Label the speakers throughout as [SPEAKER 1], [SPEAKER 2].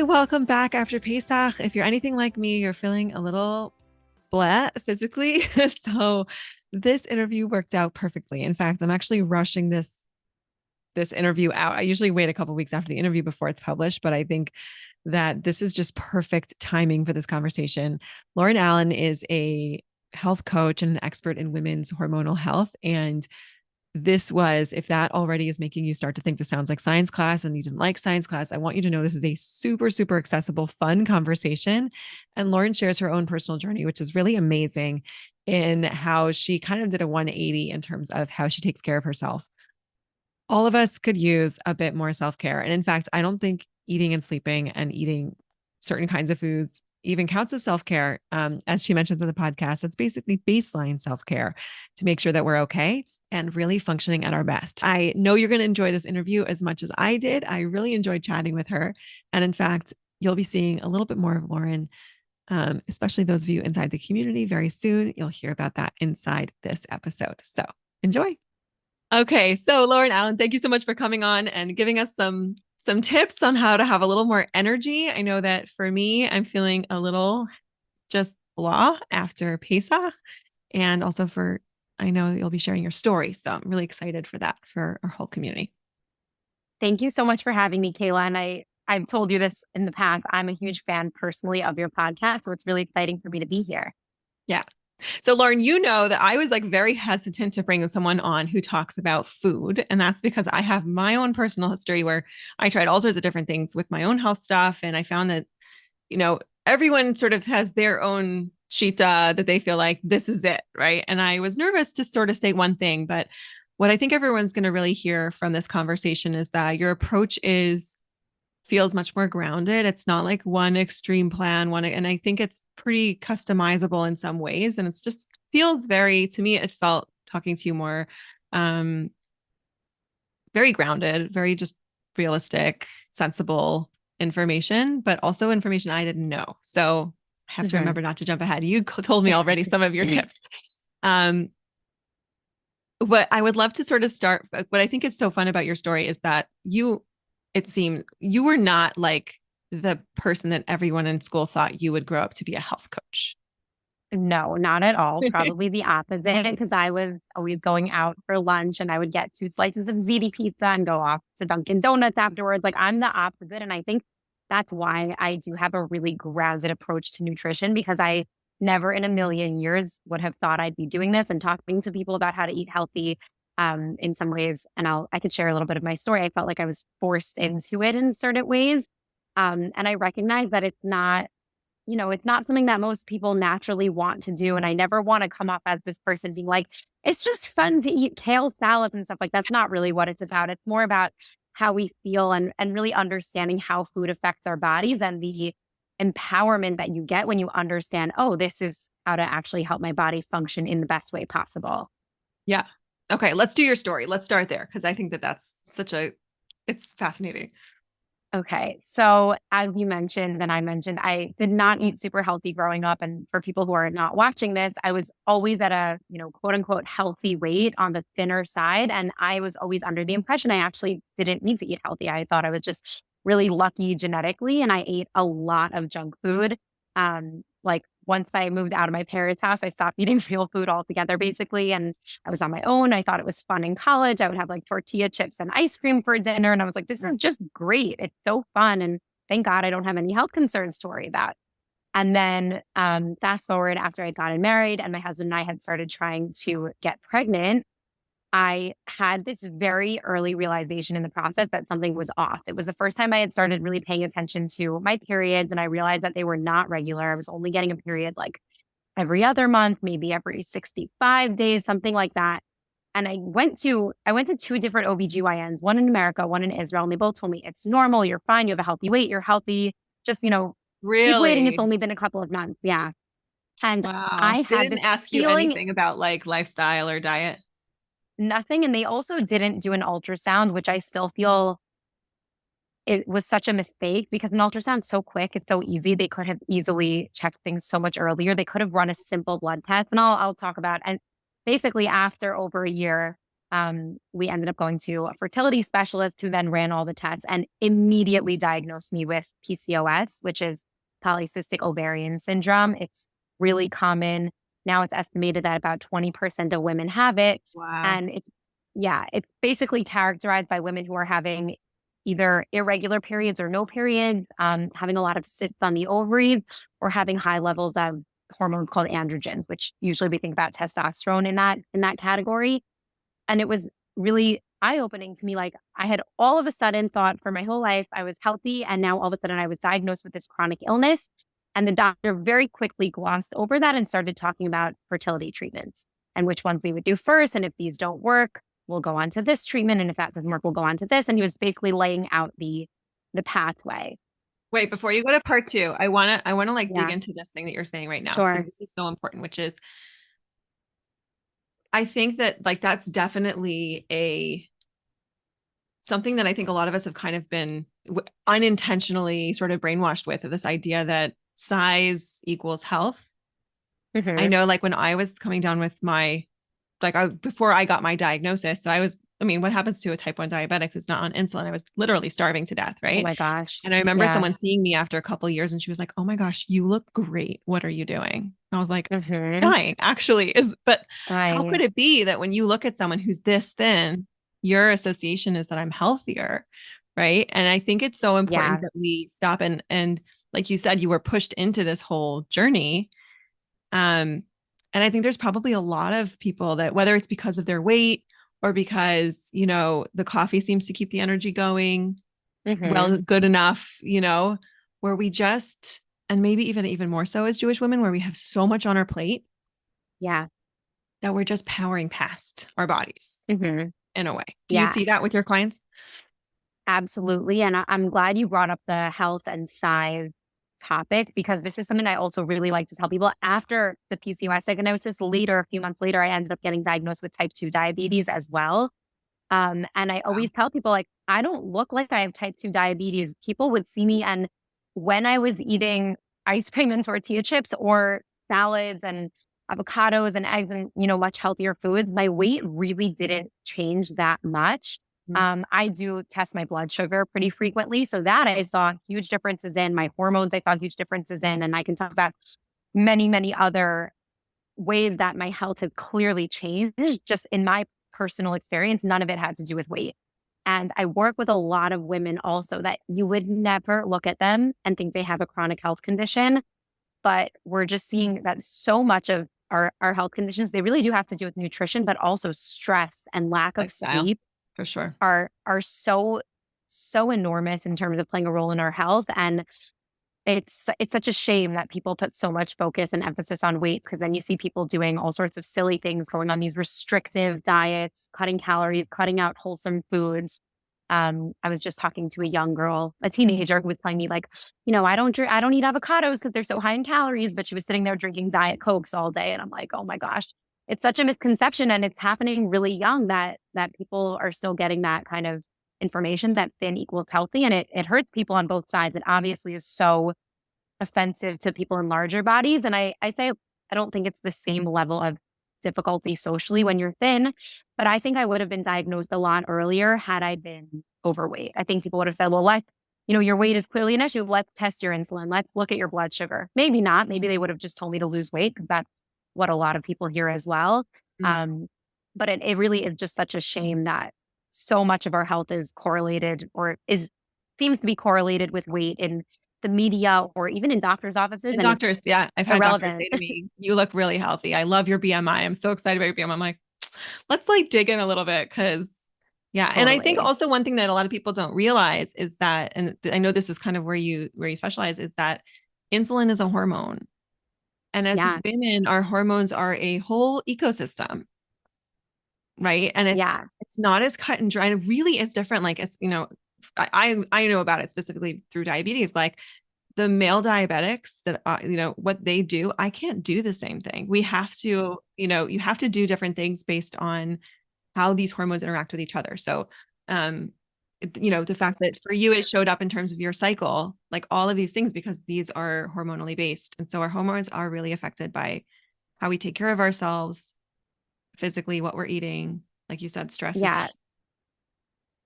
[SPEAKER 1] welcome back after Pesach. If you're anything like me, you're feeling a little blah physically. So this interview worked out perfectly. In fact, I'm actually rushing this interview out. I usually wait a couple of weeks after the interview before it's published, but I think that this is just perfect timing for this conversation. Lauren Allen is a health coach and an expert in women's hormonal health. And this was, if that already is making you start to think this sounds like science class and you didn't like science class, I want you to know this is a super, super accessible, fun conversation. And Lauren shares her own personal journey, which is really amazing in how she kind of did a 180 in terms of how she takes care of herself. All of us could use a bit more self-care. And in fact, I don't think eating and sleeping and eating certain kinds of foods even counts as self-care. As she mentioned in the podcast, it's basically baseline self-care to make sure that we're okay and really functioning at our best. I know you're going to enjoy this interview as much as I did. I really enjoyed chatting with her. And in fact, you'll be seeing a little bit more of Lauren, especially those of you inside the community very soon. You'll hear about that inside this episode. So enjoy. Okay. So Lauren Allen, thank you so much for coming on and giving us some tips on how to have a little more energy. I know that for me, I'm feeling a little just blah after Pesach, and also I know that you'll be sharing your story. So I'm really excited for that for our whole community.
[SPEAKER 2] Thank you so much for having me, Kayla. And I've told you this in the past. I'm a huge fan personally of your podcast. So it's really exciting for me to be here.
[SPEAKER 1] Yeah. So Lauren, you know that I was like very hesitant to bring someone on who talks about food. And that's because I have my own personal history where I tried all sorts of different things with my own health stuff. And I found that, everyone sort of has their own shita that they feel like this is it, right? And I was nervous to sort of say one thing, but what I think everyone's going to really hear from this conversation is that your approach feels much more grounded. It's not like one extreme plan, and I think it's pretty customizable in some ways. And it's just feels to me, it felt talking to you more, very grounded, very just realistic, sensible information, but also information I didn't know. So I have to remember not to jump ahead. You told me already some of your tips. What I would love to sort of start, what I think is so fun about your story is that it seemed you were not like the person that everyone in school thought you would grow up to be a health coach.
[SPEAKER 2] No, not at all. Probably the opposite, because I was always going out for lunch and I would get 2 slices of ziti pizza and go off to Dunkin' Donuts afterwards. Like I'm the opposite. And I think that's why I do have a really grounded approach to nutrition, because I never in a million years would have thought I'd be doing this and talking to people about how to eat healthy in some ways. And I could share a little bit of my story. I felt like I was forced into it in certain ways. And I recognize that it's not something that most people naturally want to do. And I never want to come off as this person being like, it's just fun to eat kale salads and stuff. Like that's not really what it's about. It's more about how we feel and really understanding how food affects our bodies and the empowerment that you get when you understand, oh, this is how to actually help my body function in the best way possible.
[SPEAKER 1] Yeah. Okay. Let's do your story. Let's start there, because I think that's it's fascinating.
[SPEAKER 2] Okay. So as you mentioned, and I mentioned, I did not eat super healthy growing up. And for people who are not watching this, I was always at a, quote unquote, healthy weight on the thinner side. And I was always under the impression I actually didn't need to eat healthy. I thought I was just really lucky genetically. And I ate a lot of junk food. Like once I moved out of my parents' house, I stopped eating real food altogether, basically. And I was on my own. I thought it was fun in college. I would have like tortilla chips and ice cream for dinner. And I was like, this is just great. It's so fun. And thank God I don't have any health concerns to worry about. And then fast forward after I'd gotten married and my husband and I had started trying to get pregnant, I had this very early realization in the process that something was off. It was the first time I had started really paying attention to my periods, and I realized that they were not regular. I was only getting a period like every other month, maybe every 65 days, something like that. And I went to 2 different OBGYNs, one in America, one in Israel, and they both told me it's normal, you're fine, you have a healthy weight, you're healthy. Just,
[SPEAKER 1] really?
[SPEAKER 2] Keep waiting. It's only been a couple of months. Yeah. And
[SPEAKER 1] wow.
[SPEAKER 2] I had
[SPEAKER 1] didn't
[SPEAKER 2] this
[SPEAKER 1] ask you anything about like lifestyle or diet.
[SPEAKER 2] Nothing. And they also didn't do an ultrasound, which I still feel it was such a mistake because an ultrasound's so quick. It's so easy. They could have easily checked things so much earlier. They could have run a simple blood test. And I'll talk about, and basically after over a year, we ended up going to a fertility specialist who then ran all the tests and immediately diagnosed me with PCOS, which is polycystic ovarian syndrome. It's really common. Now it's estimated that about 20% of women have it.
[SPEAKER 1] Wow.
[SPEAKER 2] And it's basically characterized by women who are having either irregular periods or no periods, having a lot of cysts on the ovaries, or having high levels of hormones called androgens, which usually we think about testosterone in that category. And it was really eye-opening to me. Like, I had all of a sudden thought for my whole life I was healthy, and now all of a sudden I was diagnosed with this chronic illness. And the doctor very quickly glossed over that and started talking about fertility treatments and which ones we would do first. And if these don't work, we'll go on to this treatment. And if that doesn't work, we'll go on to this. And he was basically laying out the pathway.
[SPEAKER 1] Wait, before you go to part two, I wanna like dig
[SPEAKER 2] Yeah,
[SPEAKER 1] into this thing that you're saying right now, because
[SPEAKER 2] sure.
[SPEAKER 1] this is so important, which is I think that like that's definitely a something that I think a lot of us have kind of been unintentionally sort of brainwashed with, this idea that size equals health. I
[SPEAKER 2] Hmm.
[SPEAKER 1] know like when I was coming down with my before I got my diagnosis, so I mean, what happens to a type 1 diabetic who's not on insulin? I was literally starving to death,
[SPEAKER 2] Oh
[SPEAKER 1] right?
[SPEAKER 2] my gosh.
[SPEAKER 1] And I remember
[SPEAKER 2] Yeah.
[SPEAKER 1] someone seeing me after a couple of years and she was like, "Oh my gosh, you look great. What are you doing?" And I was like,
[SPEAKER 2] Hmm.
[SPEAKER 1] "Dying, actually." But how
[SPEAKER 2] Right.
[SPEAKER 1] could it be that when you look at someone who's this thin, your association is that I'm healthier, right? And I think it's so important
[SPEAKER 2] Yeah.
[SPEAKER 1] that we stop and like you said, you were pushed into this whole journey. Um, and I think there's probably a lot of people that, whether it's because of their weight or because, the coffee seems to keep the energy going,
[SPEAKER 2] Hmm.
[SPEAKER 1] well, good enough, where we just, and maybe even more so as Jewish women, where we have so much on our plate
[SPEAKER 2] Yeah.
[SPEAKER 1] that we're just powering past our bodies
[SPEAKER 2] Hmm.
[SPEAKER 1] in a way. Do you
[SPEAKER 2] Yeah.
[SPEAKER 1] see that with your clients?
[SPEAKER 2] Absolutely. And I'm glad you brought up the health and size topic, because this is something I also really like to tell people. After the PCOS diagnosis, later, a few months later, I ended up getting diagnosed with type 2 diabetes as well. And I
[SPEAKER 1] Wow.
[SPEAKER 2] always tell people, like, I don't look like I have type 2 diabetes. People would see me, and when I was eating ice cream and tortilla chips or salads and avocados and eggs and, much healthier foods, my weight really didn't change that much. I do test my blood sugar pretty frequently. So that I saw huge differences in my hormones. I saw huge differences in, and I can talk about many, many other ways that my health has clearly changed. Just in my personal experience, none of it had to do with weight. And I work with a lot of women also that you would never look at them and think they have a chronic health condition. But we're just seeing that so much of our health conditions, they really do have to do with nutrition, but also stress and lack of
[SPEAKER 1] Lifestyle,
[SPEAKER 2] sleep
[SPEAKER 1] for sure.
[SPEAKER 2] are so enormous in terms of playing a role in our health. And it's such a shame that people put so much focus and emphasis on weight, because then you see people doing all sorts of silly things, going on these restrictive diets, cutting calories, cutting out wholesome foods. I was just talking to a young girl, a teenager, who was telling me, like, I don't eat avocados because they're so high in calories, but she was sitting there drinking Diet Cokes all day. And I'm like, oh my gosh, it's such a misconception. And it's happening really young that people are still getting that kind of information that thin equals healthy. And it hurts people on both sides. It obviously is so offensive to people in larger bodies. And I say, I don't think it's the same level of difficulty socially when you're thin, but I think I would have been diagnosed a lot earlier had I been overweight. I think people would have said, well, your weight is clearly an issue. Let's test your insulin. Let's look at your blood sugar. Maybe not. Maybe they would have just told me to lose weight, because that's what a lot of people hear as well.
[SPEAKER 1] Mm.
[SPEAKER 2] Um, but it really is just such a shame that so much of our health is correlated, or is seems to be correlated with weight in the media or even in doctors' offices,
[SPEAKER 1] And
[SPEAKER 2] and it's
[SPEAKER 1] doctors, yeah, I've had doctors
[SPEAKER 2] irrelevant.
[SPEAKER 1] say to me, "You look really healthy. I love your BMI. I'm so excited about your BMI." I'm like, let's like dig in a little bit, because yeah. And I think
[SPEAKER 2] Totally.
[SPEAKER 1] also one thing that a lot of people don't realize is that, and I know this is kind of where you specialize, is that insulin is a hormone. And as
[SPEAKER 2] Yeah.
[SPEAKER 1] women, our hormones are a whole ecosystem, right? And
[SPEAKER 2] Yeah.
[SPEAKER 1] it's not as cut and dry. And it really is different. Like it's, I know about it specifically through diabetes. Like the male diabetics that what they do, I can't do the same thing. We have to, you have to do different things based on how these hormones interact with each other. So um the fact that for you it showed up in terms of your cycle, like all of these things, because these are hormonally based, and so our hormones are really affected by how we take care of ourselves physically, what we're eating, Like you said, stress is
[SPEAKER 2] Yeah,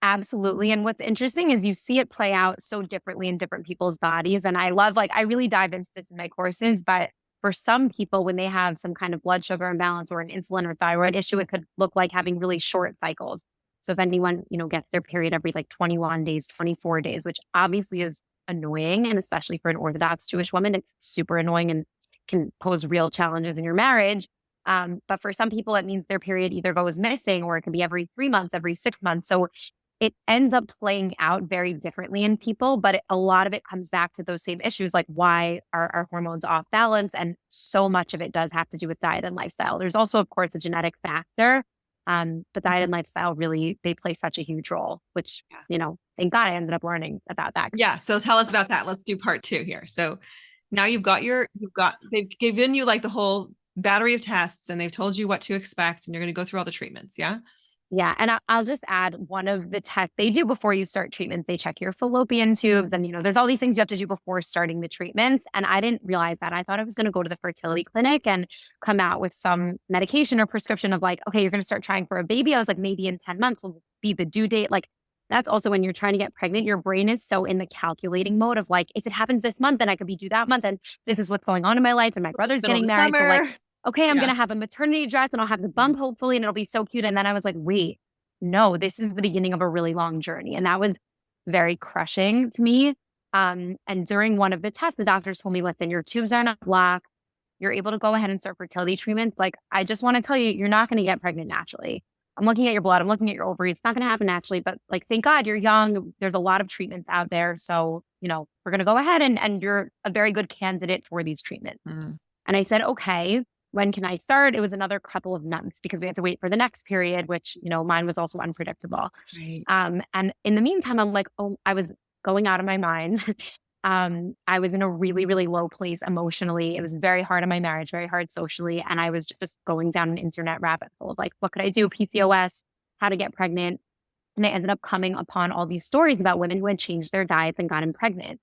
[SPEAKER 2] absolutely. And what's interesting is you see it play out so differently in different people's bodies. And I love, like, I really dive into this in my courses, but for some people, when they have some kind of blood sugar imbalance or an insulin or thyroid issue, it could look like having really short cycles. So if anyone, gets their period every like 21 days, 24 days, which obviously is annoying. And especially for an Orthodox Jewish woman, it's super annoying and can pose real challenges in your marriage. But for some people, it means their period either goes missing or it can be every 3 months, every 6 months. So it ends up playing out very differently in people, but a lot of it comes back to those same issues, like why are our hormones off balance? And so much of it does have to do with diet and lifestyle. There's also, of course, a genetic factor, but diet and lifestyle really, they play such a huge role, which,
[SPEAKER 1] yeah.
[SPEAKER 2] Thank God I ended up learning about that.
[SPEAKER 1] Yeah. So tell us about that. Let's do part two here. So now they've given you like the whole battery of tests and they've told you what to expect and you're going to go through all the treatments. Yeah.
[SPEAKER 2] Yeah. And I'll just add one of the tests they do before you start treatment. They check your fallopian tubes and, there's all these things you have to do before starting the treatment. And I didn't realize that. I thought I was going to go to the fertility clinic and come out with some medication or prescription of like, okay, you're going to start trying for a baby. I was like, maybe in 10 months will be the due date. Like that's also when you're trying to get pregnant, your brain is so in the calculating mode of like, if it happens this month, then I could be due that month. And this is what's going on in my life. And my brother's
[SPEAKER 1] Middle of
[SPEAKER 2] getting
[SPEAKER 1] the
[SPEAKER 2] married. So like,
[SPEAKER 1] summer.
[SPEAKER 2] okay, I'm
[SPEAKER 1] Yeah.
[SPEAKER 2] going to have a maternity dress and I'll have the bump hopefully, and it'll be so cute. And then I was like, wait, no, this is the beginning of a really long journey. And that was very crushing to me. And during one of the tests, the doctors told me, listen, your tubes are not blocked. You're able to go ahead and start fertility treatments. Like, I just want to tell you, you're not going to get pregnant naturally. I'm looking at your blood. I'm looking at your ovaries. It's not going to happen naturally, but like, thank God you're young. There's a lot of treatments out there. So, we're going to go ahead and you're a very good candidate for these treatments.
[SPEAKER 1] Mm.
[SPEAKER 2] And I said, okay, when can I start? It was another couple of months because we had to wait for the next period, which, mine was also unpredictable.
[SPEAKER 1] Right.
[SPEAKER 2] And in the meantime, I'm like, oh, I was going out of my mind. I was in a really, really low place emotionally. It was very hard in my marriage, very hard socially. And I was just going down an internet rabbit hole of like, what could I do? PCOS, how to get pregnant. And I ended up coming upon all these stories about women who had changed their diets and gotten pregnant.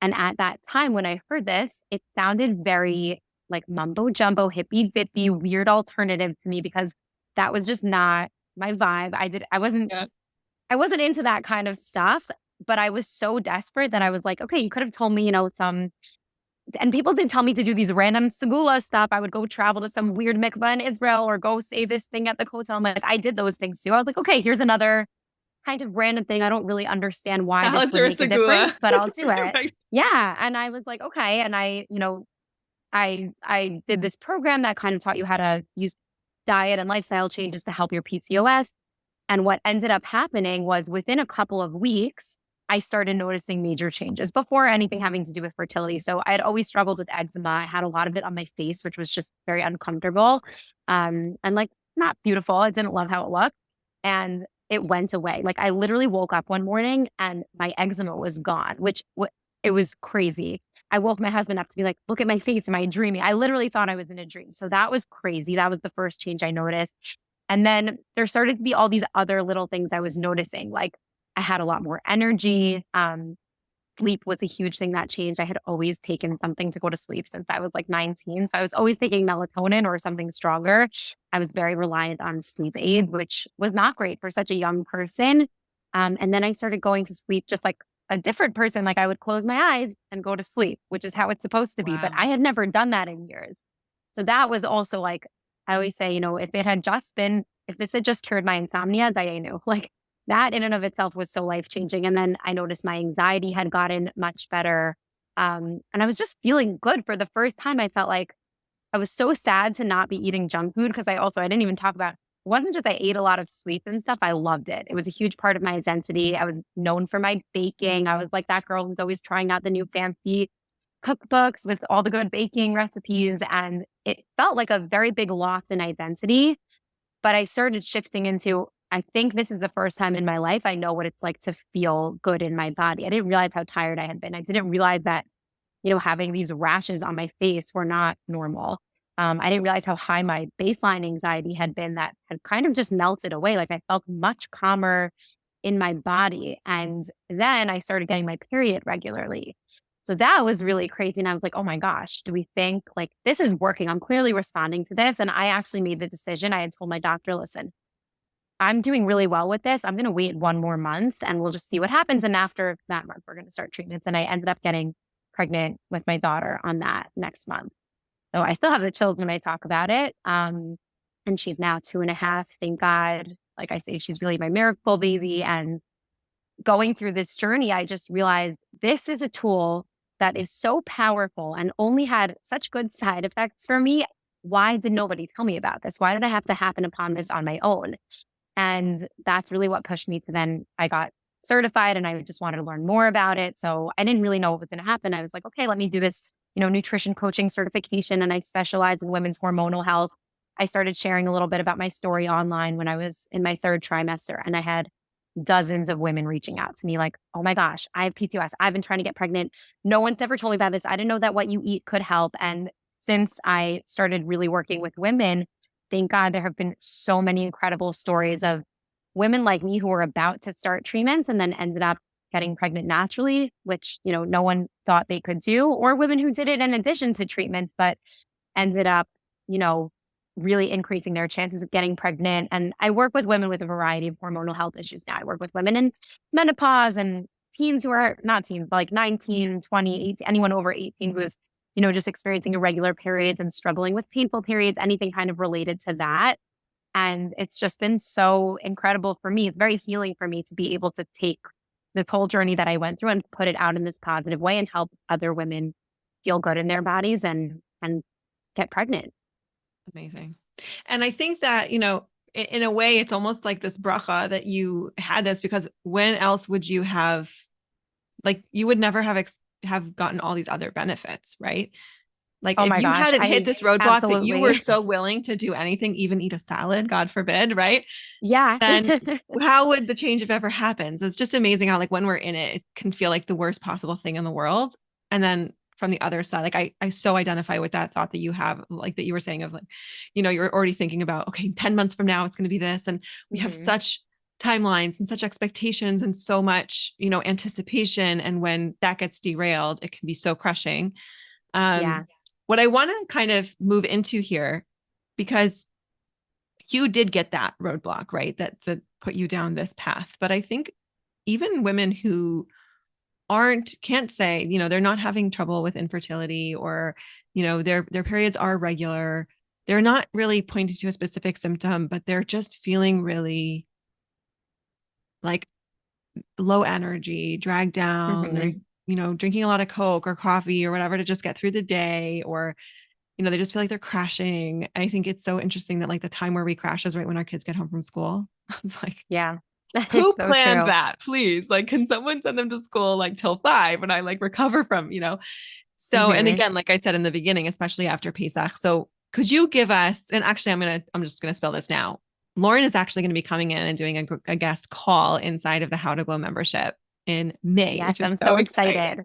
[SPEAKER 2] And at that time, when I heard this, it sounded very like mumbo jumbo, hippie dippy, weird alternative to me because that was just not my vibe.
[SPEAKER 1] Yeah.
[SPEAKER 2] I wasn't into that kind of stuff, but I was so desperate that I was like, okay, you could have told me, and people didn't tell me to do these random segula stuff. I would go travel to some weird mikvah in Israel or go say this thing at the hotel. I'm like, I did those things too. I was like, okay, here's another kind of random thing. I don't really understand why this
[SPEAKER 1] Salads
[SPEAKER 2] would
[SPEAKER 1] or a
[SPEAKER 2] make a
[SPEAKER 1] segula.
[SPEAKER 2] difference, but I'll do it.
[SPEAKER 1] Right.
[SPEAKER 2] Yeah. And I was like, okay. And I did this program that kind of taught you how to use diet and lifestyle changes to help your PCOS. And what ended up happening was within a couple of weeks, I started noticing major changes before anything having to do with fertility. So I had always struggled with eczema. I had a lot of it on my face, which was just very uncomfortable. And like not beautiful. I didn't love how it looked. And it went away. Like I literally woke up one morning and my eczema was gone, which it was crazy. I woke my husband up to be like, look at my face. Am I dreaming? I literally thought I was in a dream. So that was crazy. That was the first change I noticed. And then there started to be all these other little things I was noticing. Like I had a lot more energy. Sleep was a huge thing that changed. I had always taken something to go to sleep since I was like 19. So I was always taking melatonin or something stronger. I was very reliant on sleep aid, which was not great for such a young person. And then I started going to sleep just like a different person. Like I would close my eyes and go to sleep, which is how it's supposed to be. But
[SPEAKER 1] Wow.
[SPEAKER 2] I had never done that in years. So that was also like, I always say, if this had just cured my insomnia, dayenu. Like that in and of itself was so life changing. And then I noticed my anxiety had gotten much better. And I was just feeling good for the first time. I felt like I was so sad to not be eating junk food because I didn't even talk about, it wasn't just I ate a lot of sweets and stuff. I loved it. It was a huge part of my identity. I was known for my baking. I was like that girl who's always trying out the new fancy cookbooks with all the good baking recipes. And it felt like a very big loss in identity. But I started shifting into, I think this is the first time in my life I know what it's like to feel good in my body. I didn't realize how tired I had been. I didn't realize that, having these rashes on my face were not normal. I didn't realize how high my baseline anxiety had been that had kind of just melted away. Like I felt much calmer in my body. And then I started getting my period regularly. So that was really crazy. And I was like, oh my gosh, do we think like this is working? I'm clearly responding to this. And I actually made the decision. I had told my doctor, listen, I'm doing really well with this. I'm going to wait 1 more month and we'll just see what happens. And after that month, we're going to start treatments. And I ended up getting pregnant with my daughter on that next month. So I still have the chills when I talk about it. And she's now 2.5. Thank God. Like I say, she's really my miracle baby. And going through this journey, I just realized this is a tool that is so powerful and only had such good side effects for me. Why did nobody tell me about this? Why did I have to happen upon this on my own? And that's really what pushed me to then I got certified and I just wanted to learn more about it. So I didn't really know what was going to happen. I was like, okay, let me do this, nutrition coaching certification. And I specialize in women's hormonal health. I started sharing a little bit about my story online when I was in my 3rd trimester. And I had dozens of women reaching out to me like, oh my gosh, I have PCOS. I've been trying to get pregnant. No one's ever told me about this. I didn't know that what you eat could help. And since I started really working with women, thank God there have been so many incredible stories of women like me who were about to start treatments and then ended up getting pregnant naturally, which, no one thought they could do, or women who did it in addition to treatments, but ended up, really increasing their chances of getting pregnant. And I work with women with a variety of hormonal health issues now. I work with women in menopause and teens who are not teens, but like 19, 20, 18, anyone over 18 who is, just experiencing irregular periods and struggling with painful periods, anything kind of related to that. And it's just been so incredible for me. It's very healing for me to be able to take this whole journey that I went through and put it out in this positive way and help other women feel good in their bodies and get pregnant.
[SPEAKER 1] Amazing. And I think that, in a way, it's almost like this bracha that you had this, because when else would you have, like, you would never have gotten all these other benefits, right? Like
[SPEAKER 2] Oh
[SPEAKER 1] if
[SPEAKER 2] my
[SPEAKER 1] you
[SPEAKER 2] gosh,
[SPEAKER 1] hadn't hit
[SPEAKER 2] I
[SPEAKER 1] this roadblock that you were
[SPEAKER 2] absolutely.
[SPEAKER 1] so willing to do anything, even eat a salad, God forbid, right?
[SPEAKER 2] Yeah.
[SPEAKER 1] Then how would the change have ever happened? So it's just amazing how, like, when we're in it, it can feel like the worst possible thing in the world. And then from the other side, like I so identify with that thought that you have, like that you were saying of like, you're already thinking about, okay, 10 months from now, it's going to be this. And we have
[SPEAKER 2] Mhm.
[SPEAKER 1] such timelines and such expectations and so much, anticipation. And when that gets derailed, it can be so crushing.
[SPEAKER 2] Yeah.
[SPEAKER 1] What I want to kind of move into here, because you did get that roadblock, right? That to put you down this path. But I think even women who can't say, they're not having trouble with infertility, or, their periods are regular. They're not really pointing to a specific symptom, but they're just feeling really like low energy, dragged down. They're,
[SPEAKER 2] Mhm.
[SPEAKER 1] drinking a lot of Coke or coffee or whatever to just get through the day, or they just feel like they're crashing. I think it's so interesting that, like, the time where we crash is right when our kids get home from school. It's like,
[SPEAKER 2] Yeah.
[SPEAKER 1] who
[SPEAKER 2] So
[SPEAKER 1] planned
[SPEAKER 2] true.
[SPEAKER 1] that? Please, like, can someone send them to school like till 5 when I like recover from, So, and
[SPEAKER 2] Mhm.
[SPEAKER 1] again, like I said in the beginning, especially after Pesach. So could you give us, and actually I'm just going to spell this now. Lauren is actually going to be coming in and doing a guest call inside of the How to Glow membership in May,
[SPEAKER 2] Yes,
[SPEAKER 1] which is
[SPEAKER 2] I'm
[SPEAKER 1] so
[SPEAKER 2] so
[SPEAKER 1] exciting.
[SPEAKER 2] excited.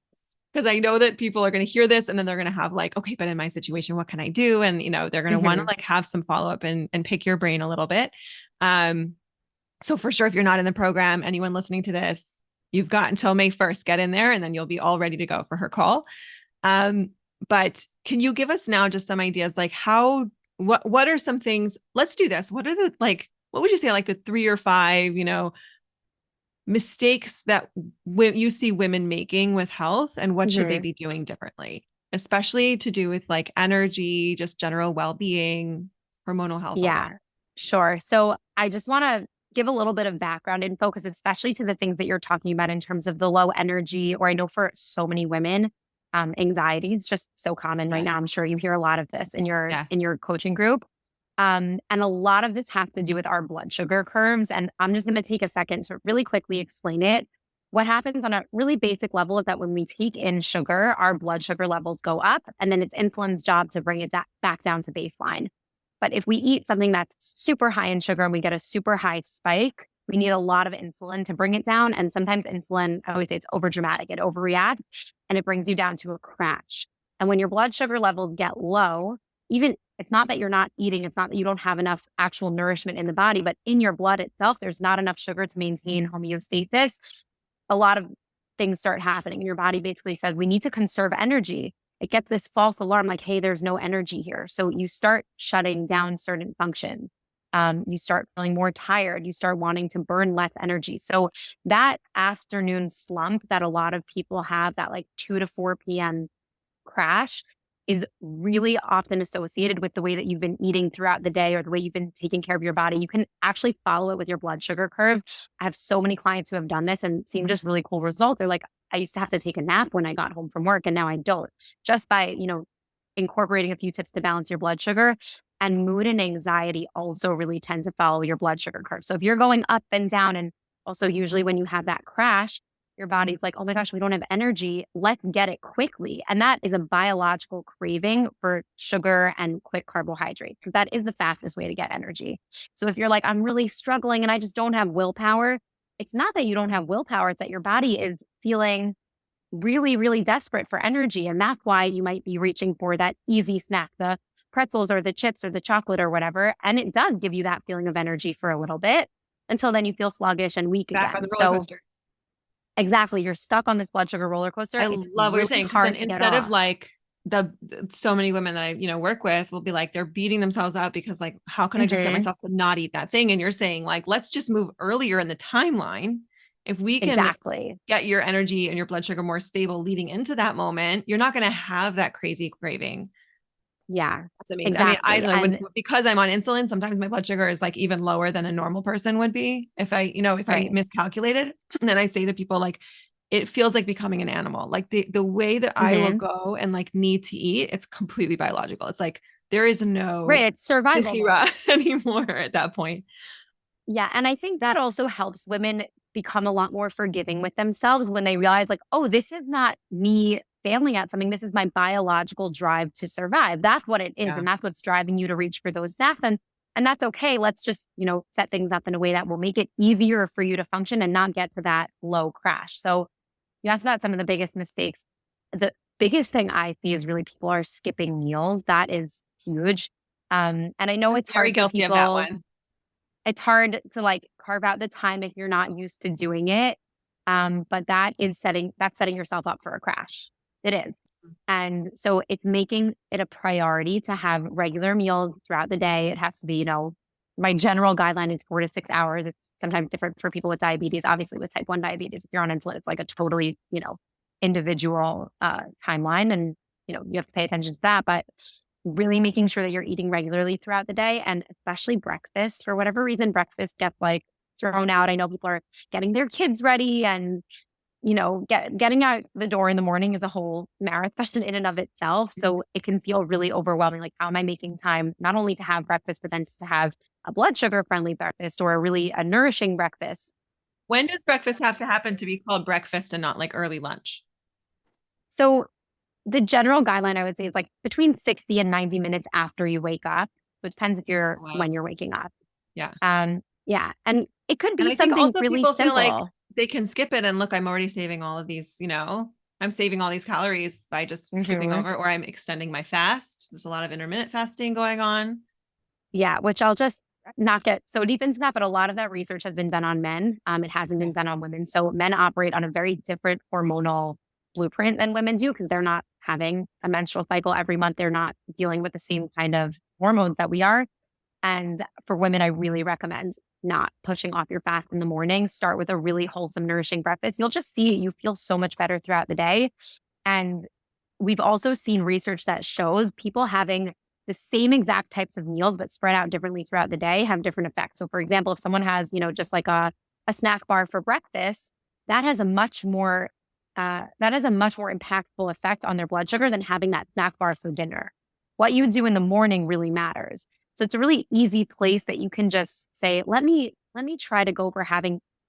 [SPEAKER 1] Because I know that people are going to hear this and then they're going to have like, okay, but in my situation, what can I do? And, they're going to want to
[SPEAKER 2] Mhm.
[SPEAKER 1] like have some follow up and pick your brain a little bit. Um, so for sure, if you're not in the program, anyone listening to this, you've got until May 1st, get in there, and then you'll be all ready to go for her call. Um, but can you give us now just some ideas, like what are some things? Let's do this. What are the, like, what would you say, like the 3 or 5, mistakes that you see women making with health, and what should they
[SPEAKER 2] Mhm.
[SPEAKER 1] be doing differently, especially to do with like energy, just general well-being, hormonal health, all that.
[SPEAKER 2] Yeah, sure. So I just want to give a little bit of background and focus, especially to the things that you're talking about in terms of the low energy, or I know for so many women, anxiety is just so common right now.
[SPEAKER 1] Yes.
[SPEAKER 2] I'm sure you hear a lot of this in your
[SPEAKER 1] Yes.
[SPEAKER 2] coaching group. And a lot of this has to do with our blood sugar curves. And I'm just going to take a second to really quickly explain it. What happens on a really basic level is that when we take in sugar, our blood sugar levels go up, and then it's insulin's job to bring it back down to baseline. But if we eat something that's super high in sugar and we get a super high spike, we need a lot of insulin to bring it down. And sometimes insulin, I always say it's overdramatic, it overreacts and it brings you down to a crash. And when your blood sugar levels get low, even it's not that you're not eating, it's not that you don't have enough actual nourishment in the body, but in your blood itself, there's not enough sugar to maintain homeostasis. A lot of things start happening. And your body basically says, we need to conserve energy. It gets this false alarm like, hey, there's no energy here. So you start shutting down certain functions. You start feeling more tired. You start wanting to burn less energy. So that afternoon slump that a lot of people have, that like 2 to 4 p.m. crash, is really often associated with the way that you've been eating throughout the day or the way you've been taking care of your body. You can actually follow it with your blood sugar curve. I have so many clients who have done this and seen just really cool results. They're like, I used to have to take a nap when I got home from work and now I don't. Just by, incorporating a few tips to balance your blood sugar. And mood and anxiety also really tend to follow your blood sugar curve. So if you're going up and down, and also usually when you have that crash, your body's like, oh my gosh, we don't have energy. Let's get it quickly. And that is a biological craving for sugar and quick carbohydrates. That is the fastest way to get energy. So if you're like, I'm really struggling and I just don't have willpower, it's not that you don't have willpower, it's that your body is feeling really, really desperate for energy. And that's why you might be reaching for that easy snack, the pretzels or the chips or the chocolate or whatever. And it does give you that feeling of energy for a little bit until then you feel sluggish and weak
[SPEAKER 1] Back on
[SPEAKER 2] again.
[SPEAKER 1] the roller
[SPEAKER 2] So
[SPEAKER 1] coaster.
[SPEAKER 2] exactly, you're stuck on this blood sugar roller coaster.
[SPEAKER 1] I
[SPEAKER 2] It's
[SPEAKER 1] love what you're
[SPEAKER 2] really
[SPEAKER 1] saying. 'Cause then
[SPEAKER 2] hard to get
[SPEAKER 1] instead of
[SPEAKER 2] off.
[SPEAKER 1] like so many women that I, work with will be like, they're beating themselves up because like, how can I just get
[SPEAKER 2] Mhm.
[SPEAKER 1] myself to not eat that thing? And you're saying like, let's just move earlier in the timeline. If we can
[SPEAKER 2] Exactly.
[SPEAKER 1] get your energy and your blood sugar more stable leading into that moment, you're not going to have that crazy craving.
[SPEAKER 2] Yeah,
[SPEAKER 1] That's amazing. I mean, I
[SPEAKER 2] exactly.
[SPEAKER 1] know
[SPEAKER 2] And
[SPEAKER 1] because I'm on insulin, sometimes my blood sugar is like even lower than a normal person would be if I
[SPEAKER 2] right.
[SPEAKER 1] miscalculated. And then I say to people like, it feels like becoming an animal. Like the way that I will
[SPEAKER 2] Mhm.
[SPEAKER 1] go and like need to eat, it's completely biological. It's like there is
[SPEAKER 2] Right.
[SPEAKER 1] no
[SPEAKER 2] It's survival mode.
[SPEAKER 1] anymore at that point.
[SPEAKER 2] Yeah. And I think that also helps women become a lot more forgiving with themselves when they realize, like, oh, this is not me failing at something. This is my biological drive to survive. That's what it is.
[SPEAKER 1] Yeah.
[SPEAKER 2] And that's what's driving you to reach for those snacks. And that's okay. Let's just, set things up in a way that will make it easier for you to function and not get to that low crash. So you asked about some of the biggest mistakes. The biggest thing I see is really people are skipping meals. That is huge. And I know
[SPEAKER 1] I'm
[SPEAKER 2] it's
[SPEAKER 1] very
[SPEAKER 2] hard for
[SPEAKER 1] guilty of that
[SPEAKER 2] people.
[SPEAKER 1] one.
[SPEAKER 2] It's hard to like carve out the time if you're not used to doing it. But that's setting yourself up for a crash. It is. And so it's making it a priority to have regular meals throughout the day. It has to be, my general guideline is 4 to 6 hours. It's sometimes different for people with diabetes. Obviously, with type 1 diabetes, if you're on insulin, it's like a totally, individual timeline. And, you have to pay attention to that. But really making sure that you're eating regularly throughout the day, and especially breakfast. For whatever reason, breakfast gets like thrown out. I know people are getting their kids ready and getting out the door in the morning is a whole marathon in and of itself. So it can feel really overwhelming. Like, how am I making time not only to have breakfast, but then to have a blood sugar friendly breakfast or a nourishing breakfast?
[SPEAKER 1] When does breakfast have to happen to be called breakfast and not like early lunch?
[SPEAKER 2] So the general guideline I would say is like between 60 and 90 minutes after you wake up. So it depends if
[SPEAKER 1] Oh,
[SPEAKER 2] you're
[SPEAKER 1] wow.
[SPEAKER 2] when you're waking up.
[SPEAKER 1] Yeah.
[SPEAKER 2] Yeah. And it could
[SPEAKER 1] And
[SPEAKER 2] be
[SPEAKER 1] I think
[SPEAKER 2] something
[SPEAKER 1] also
[SPEAKER 2] really
[SPEAKER 1] people feel like
[SPEAKER 2] simple.
[SPEAKER 1] they can skip it and look, I'm already saving all of these, I'm saving all these calories by just skipping
[SPEAKER 2] Mhm.
[SPEAKER 1] over, or I'm extending my fast. There's a lot of intermittent fasting going on.
[SPEAKER 2] Yeah, which I'll just not get so deep into that, but a lot of that research has been done on men. It hasn't
[SPEAKER 1] Yeah.
[SPEAKER 2] been done on women. So men operate on a very different hormonal blueprint than women do because they're not having a menstrual cycle every month. They're not dealing with the same kind of hormones that we are. And for women, I really recommend not pushing off your fast in the morning. Start with a really wholesome, nourishing breakfast. You'll just see you feel so much better throughout the day. And we've also seen research that shows people having the same exact types of meals, but spread out differently throughout the day have different effects. So for example, if someone has, just like a snack bar for breakfast, that has a much more impactful effect on their blood sugar than having that snack bar for dinner. What you do in the morning really matters. So it's a really easy place that you can just say, let me try to go for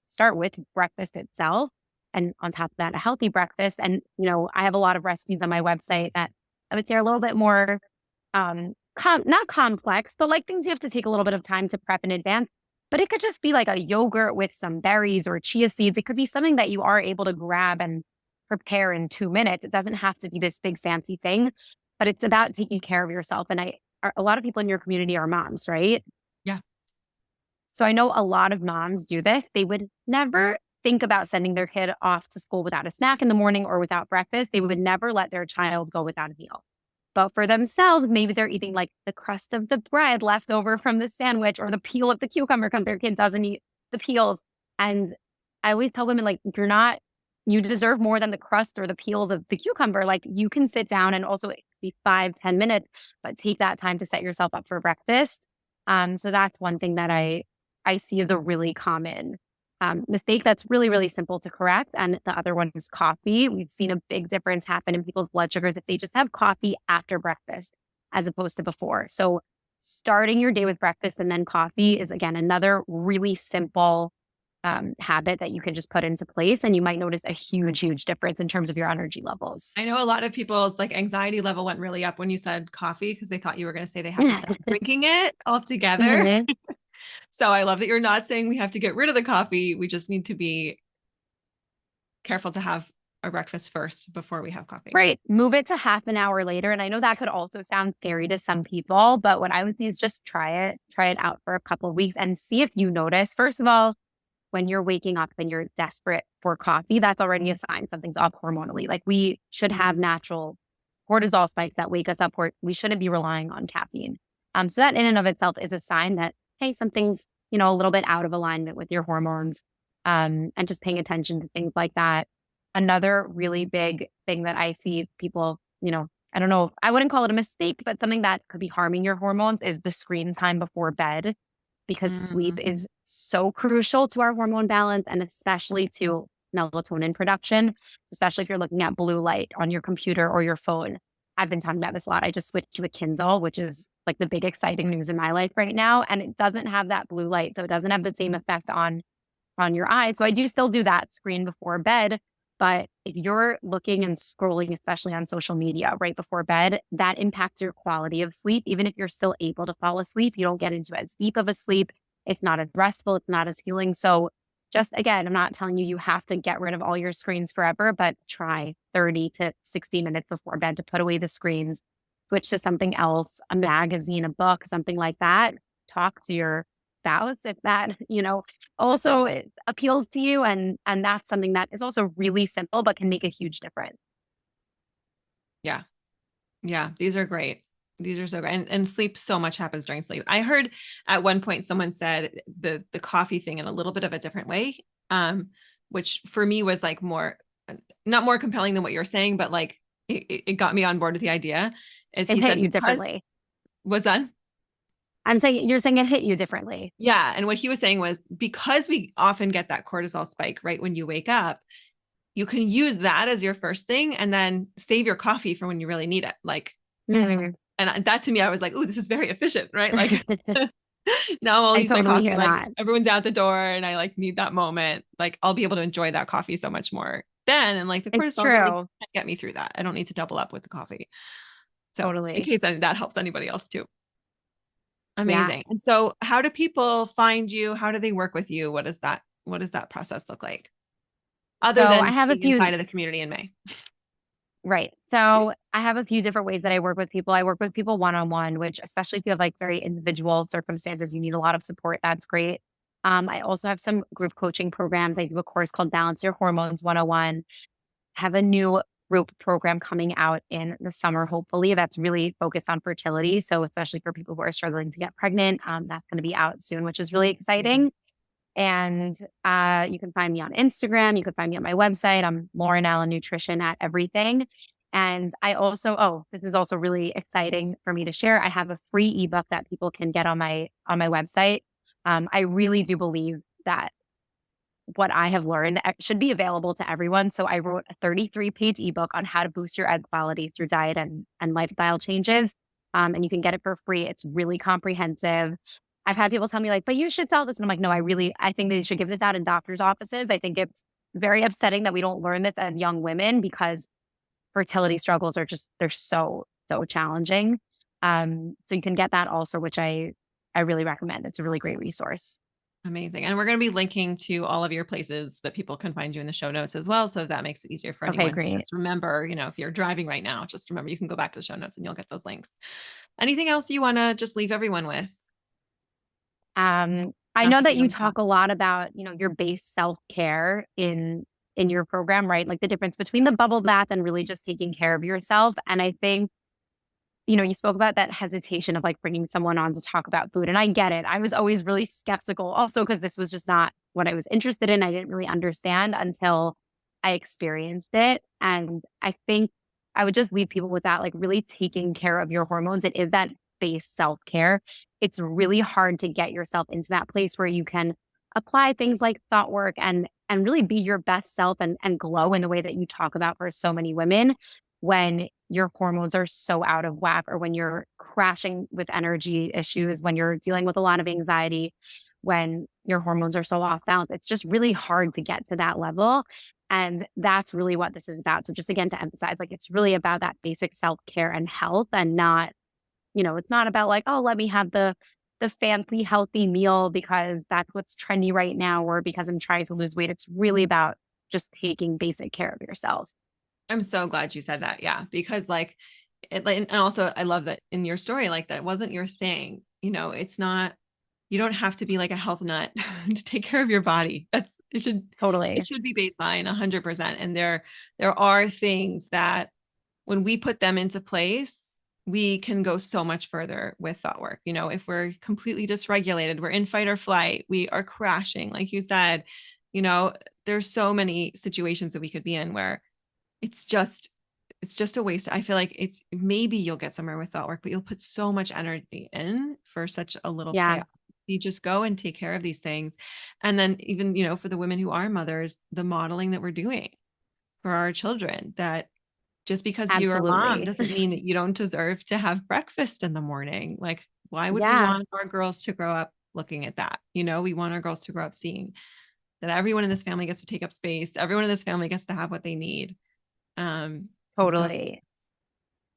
[SPEAKER 2] start with breakfast itself. And on top of that, a healthy breakfast. And, I have a lot of recipes on my website that I would say are a little bit more, not complex, but like things you have to take a little bit of time to prep in advance. But it could just be like a yogurt with some berries or chia seeds. It could be something that you are able to grab and prepare in 2 minutes. It doesn't have to be this big fancy thing, but it's about taking care of yourself. And a lot of people in your community are moms, right?
[SPEAKER 1] Yeah.
[SPEAKER 2] So I know a lot of moms do this. They would never think about sending their kid off to school without a snack in the morning or without breakfast. They would never let their child go without a meal. But for themselves, maybe they're eating like the crust of the bread left over from the sandwich or the peel of the cucumber because their kid doesn't eat the peels. And I always tell women, like, you deserve more than the crust or the peels of the cucumber. Like, you can sit down, and also it could be 5-10 minutes, but take that time to set yourself up for breakfast. So that's one thing that I see as a really common mistake that's really, really simple to correct. And the other one is coffee. We've seen a big difference happen in people's blood sugars if they just have coffee after breakfast as opposed to before. So starting your day with breakfast and then coffee is, again, another really simple habit that you can just put into place. And you might notice a huge, huge difference in terms of your energy levels.
[SPEAKER 1] I know a lot of people's like anxiety level went really up when you said coffee because they thought you were going to say they have to stop drinking it altogether.
[SPEAKER 2] Mhm.
[SPEAKER 1] So I love that you're not saying we have to get rid of the coffee. We just need to be careful to have a breakfast first before we have coffee.
[SPEAKER 2] Right. Move it to half an hour later. And I know that could also sound scary to some people, but what I would say is just try it out for a couple of weeks and see if you notice. First of all, when you're waking up and you're desperate for coffee, that's already a sign something's up hormonally. Like, we should have natural cortisol spikes that wake us up, where we shouldn't be relying on caffeine. So that in and of itself is a sign that, hey, something's, a little bit out of alignment with your hormones. And just paying attention to things like that. Another really big thing that I see people, I don't know, I wouldn't call it a mistake, but something that could be harming your hormones is the screen time before bed, because sleep is so crucial to our hormone balance and especially to melatonin production, especially if you're looking at blue light on your computer or your phone. I've been talking about this a lot. I just switched to a Kindle, which is like the big exciting news in my life right now. And it doesn't have that blue light. So it doesn't have the same effect on your eyes. So I do still do that screen before bed. But if you're looking and scrolling, especially on social media right before bed, that impacts your quality of sleep. Even if you're still able to fall asleep, you don't get into as deep of a sleep. It's not as restful. It's not as healing. So just, again, I'm not telling you have to get rid of all your screens forever, but try 30 to 60 minutes before bed to put away the screens, switch to something else, a magazine, a book, something like that. Talk to your spouse if that, also it appeals to you. And that's something that is also really simple, but can make a huge difference.
[SPEAKER 1] Yeah. Yeah. These are great. These are so great. And sleep, so much happens during sleep. I heard at one point someone said the coffee thing in a little bit of a different way, which for me was like not more compelling than what you're saying, but like it got me on board with the idea. Is
[SPEAKER 2] It
[SPEAKER 1] he
[SPEAKER 2] hit
[SPEAKER 1] said,
[SPEAKER 2] you differently.
[SPEAKER 1] what's that?
[SPEAKER 2] You're saying it hit you differently.
[SPEAKER 1] Yeah. And what he was saying was, because we often get that cortisol spike right when you wake up, you can use that as your first thing and then save your coffee for when you really need it. Like,
[SPEAKER 2] Mhm.
[SPEAKER 1] and that to me, I was like, oh, this is very efficient, right? Like now I'll
[SPEAKER 2] I
[SPEAKER 1] use my
[SPEAKER 2] totally
[SPEAKER 1] coffee,
[SPEAKER 2] hear
[SPEAKER 1] like
[SPEAKER 2] that.
[SPEAKER 1] everyone's out the door and I like need that moment. Like I'll be able to enjoy that coffee so much more then. And like the
[SPEAKER 2] It's
[SPEAKER 1] cortisol really
[SPEAKER 2] true.
[SPEAKER 1] can't get me through that. I don't need to double up with the coffee. So in
[SPEAKER 2] Totally.
[SPEAKER 1] case that helps anybody else too.
[SPEAKER 2] Yeah.
[SPEAKER 1] Amazing. And so how do people find you? How do they work with you? What does that process look like? Other
[SPEAKER 2] So I
[SPEAKER 1] than
[SPEAKER 2] have a
[SPEAKER 1] being
[SPEAKER 2] few.
[SPEAKER 1] inside of the community in May.
[SPEAKER 2] Right. So I have a few different ways that I work with people. I work with people one-on-one, which, especially if you have like very individual circumstances, you need a lot of support. That's great. I also have some group coaching programs. I do a course called Balance Your Hormones 101. Have a new group program coming out in the summer, hopefully, that's really focused on fertility. So especially for people who are struggling to get pregnant, that's going to be out soon, which is really exciting. And you can find me on Instagram. You can find me on my website. I'm Lauren Allen Nutrition at everything. And I also, this is also really exciting for me to share. I have a free ebook that people can get on my website. I really do believe that what I have learned should be available to everyone. So I wrote a 33-page ebook on how to boost your egg quality through diet and lifestyle changes. And you can get it for free. It's really comprehensive. I've had people tell me like, but you should sell this. And I'm like, no, I think they should give this out in doctor's offices. I think it's very upsetting that we don't learn this as young women, because fertility struggles they're so, so challenging. So you can get that also, which I really recommend. It's a really great resource.
[SPEAKER 1] Amazing. And we're going to be linking to all of your places that people can find you in the show notes as well. So that makes it easier for
[SPEAKER 2] Okay,
[SPEAKER 1] anyone to
[SPEAKER 2] great.
[SPEAKER 1] just remember, if you're driving right now, just remember you can go back to the show notes and you'll get those links. Anything else you want to just leave everyone with?
[SPEAKER 2] I
[SPEAKER 1] Not
[SPEAKER 2] know
[SPEAKER 1] to put
[SPEAKER 2] that
[SPEAKER 1] you
[SPEAKER 2] you
[SPEAKER 1] on the spot.
[SPEAKER 2] talk a lot about, your base self-care in your program, right? Like the difference between the bubble bath and really just taking care of yourself. And I think you spoke about that hesitation of like bringing someone on to talk about food. And I get it. I was always really skeptical also because this was just not what I was interested in. I didn't really understand until I experienced it. And I think I would just leave people with that, like really taking care of your hormones. It is that base self-care. It's really hard to get yourself into that place where you can apply things like thought work and really be your best self and glow in the way that you talk about for so many women when your hormones are so out of whack or when you're crashing with energy issues, when you're dealing with a lot of anxiety, when your hormones are so off balance. It's just really hard to get to that level. And that's really what this is about. So just again to emphasize, like it's really about that basic self-care and health and not, it's not about like, oh, let me have the fancy healthy meal because that's what's trendy right now or because I'm trying to lose weight. It's really about just taking basic care of yourself.
[SPEAKER 1] I'm so glad you said that. Yeah. Because like, and also I love that in your story, like that wasn't your thing. It's not, you don't have to be like a health nut to take care of your body.
[SPEAKER 2] Totally.
[SPEAKER 1] It should be baseline 100%. And there are things that when we put them into place, we can go so much further with thought work. If we're completely dysregulated, we're in fight or flight, we are crashing, like you said, there's so many situations that we could be in where it's just a waste. I feel like it's maybe you'll get somewhere with thought work, but you'll put so much energy in for such a little
[SPEAKER 2] Yeah,
[SPEAKER 1] payoff. You just go and take care of these things. And then even, for the women who are mothers, the modeling that we're doing for our children, that just because you're a mom
[SPEAKER 2] absolutely.
[SPEAKER 1] doesn't mean that you don't deserve to have breakfast in the morning. Like, why would we
[SPEAKER 2] Yeah,
[SPEAKER 1] want our girls to grow up looking at that? We want our girls to grow up seeing that everyone in this family gets to take up space. Everyone in this family gets to have what they need. And so
[SPEAKER 2] totally.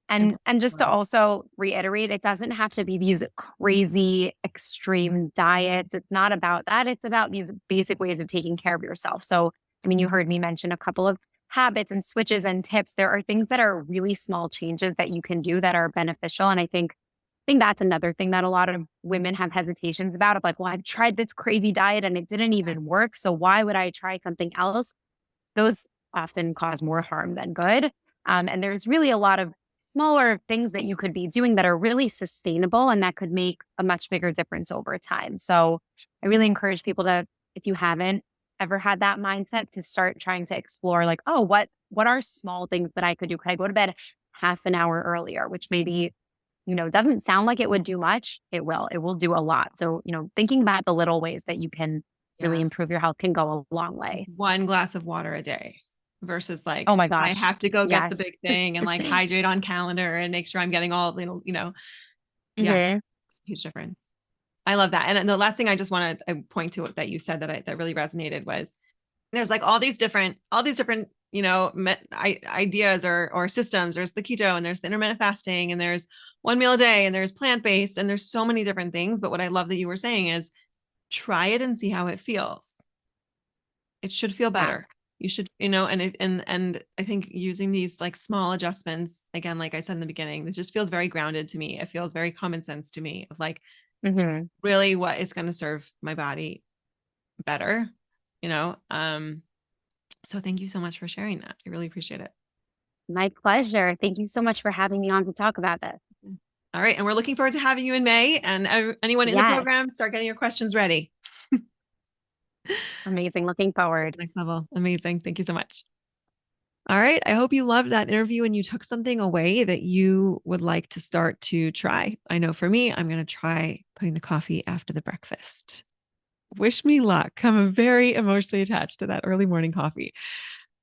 [SPEAKER 2] And just to
[SPEAKER 1] important.
[SPEAKER 2] also reiterate, it doesn't have to be these crazy extreme diets. It's not about that. It's about these basic ways of taking care of yourself. So, I mean, you heard me mention a couple of habits and switches and tips. There are things that are really small changes that you can do that are beneficial. And I think that's another thing that a lot of women have hesitations about of like, well, I've tried this crazy diet and it didn't even work. So why would I try something else? Those often cause more harm than good. And there's really a lot of smaller things that you could be doing that are really sustainable and that could make a much bigger difference over time. So I really encourage people to, if you haven't ever had that mindset, to start trying to explore like, oh, what are small things that I could do? Could I go to bed half an hour earlier, which maybe, doesn't sound like it would do much. It will. It will do a lot. So, thinking about the little ways that you can really
[SPEAKER 1] Yeah.
[SPEAKER 2] improve your health can go a long way.
[SPEAKER 1] 1 glass of water a day versus
[SPEAKER 2] Oh
[SPEAKER 1] like,
[SPEAKER 2] my
[SPEAKER 1] I
[SPEAKER 2] gosh.
[SPEAKER 1] have to go get the
[SPEAKER 2] Yes.
[SPEAKER 1] big thing and like hydrate on calendar and make sure I'm getting all, yeah,
[SPEAKER 2] Hmm.
[SPEAKER 1] it's a huge difference. I love that. And the last thing I just want to point to that you said that really resonated was there's like all these different, ideas or systems. There's the keto and there's the intermittent fasting and there's 1 meal a day and there's plant-based and there's so many different things. But what I love that you were saying is try it and see how it feels. It should feel
[SPEAKER 2] Yeah.
[SPEAKER 1] better. You should, and I think using these like small adjustments, again, like I said in the beginning, this just feels very grounded to me. It feels very common sense to me of like
[SPEAKER 2] Hmm.
[SPEAKER 1] really what is going to serve my body better, you know? So thank you so much for sharing that. I really appreciate it.
[SPEAKER 2] My pleasure. Thank you so much for having me on to talk about this.
[SPEAKER 1] All right. And we're looking forward to having you in May, and anyone in the
[SPEAKER 2] Yes.
[SPEAKER 1] program, start getting your questions ready.
[SPEAKER 2] Amazing. Looking forward.
[SPEAKER 1] Next level. Amazing. Thank you so much. All right. I hope you loved that interview and you took something away that you would like to start to try. I know for me, I'm going to try putting the coffee after the breakfast. Wish me luck. I'm very emotionally attached to that early morning coffee.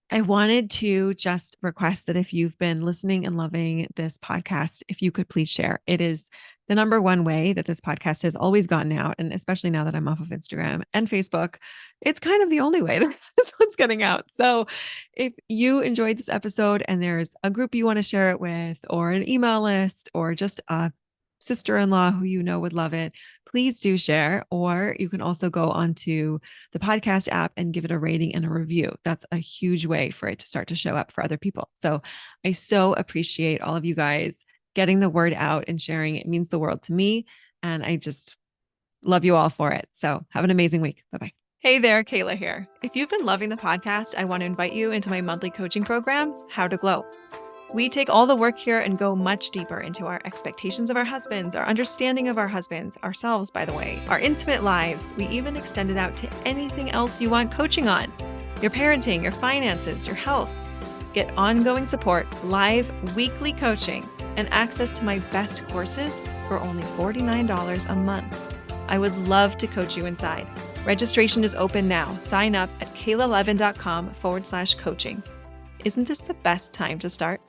[SPEAKER 1] I wanted to just request that if you've been listening and loving this podcast, if you could please share. It is the number one way that this podcast has always gotten out. And especially now that I'm off of Instagram and Facebook, it's kind of the only way that this one's getting out. So if you enjoyed this episode and there's a group you want to share it with, or an email list, or just a sister-in-law who would love it, please do share. Or you can also go onto the podcast app and give it a rating and a review. That's a huge way for it to start to show up for other people. So I so appreciate all of you guys getting the word out and sharing. It means the world to me. And I just love you all for it. So have an amazing week. Bye-bye. Hey there, Kayla here. If you've been loving the podcast, I want to invite you into my monthly coaching program, How to Glow. We take all the work here and go much deeper into our expectations of our husbands, our understanding of our husbands, ourselves, by the way, our intimate lives. We even extend it out to anything else you want coaching on: your parenting, your finances, your health. Get ongoing support, live weekly coaching, and access to my best courses for only $49 a month. I would love to coach you inside. Registration is open now. Sign up at kaylalevin.com/coaching. Isn't this the best time to start?